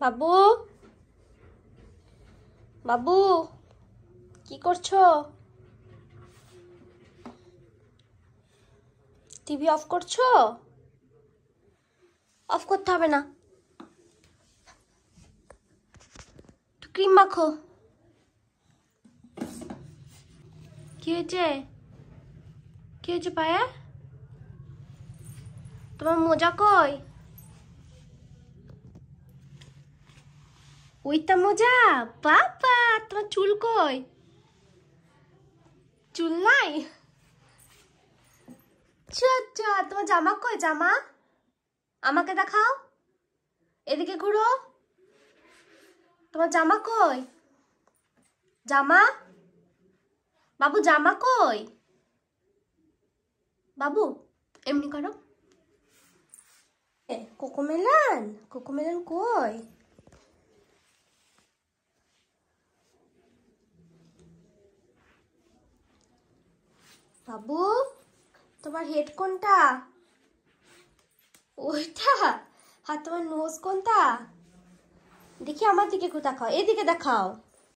বাবু, বাবু কি করছো? TV off করছো? অফ করতে হবে না, একটু ক্রিম মাখো। কি হয়েছে? কি হয়েছে পায়ে? তোমার মোজা কই? ওইটা মোজা? বাবা, তোমার চুল কই? চুল নাই? আচ্ছা, তোমার জামা কই? জামা আমাকে দেখাও, এদিকে ঘুরো। তোমার জামা কই? জামা, বাবু জামা কই? বাবু এমনি করো। কোকোমেলন, কোকোমেলন কই? বাবু, তোমার হেড কোনটা? ওইটা? আর তোমার নোজ কোনটা? দেখি আমার দিকে দেখাও, এদিকে দেখাও।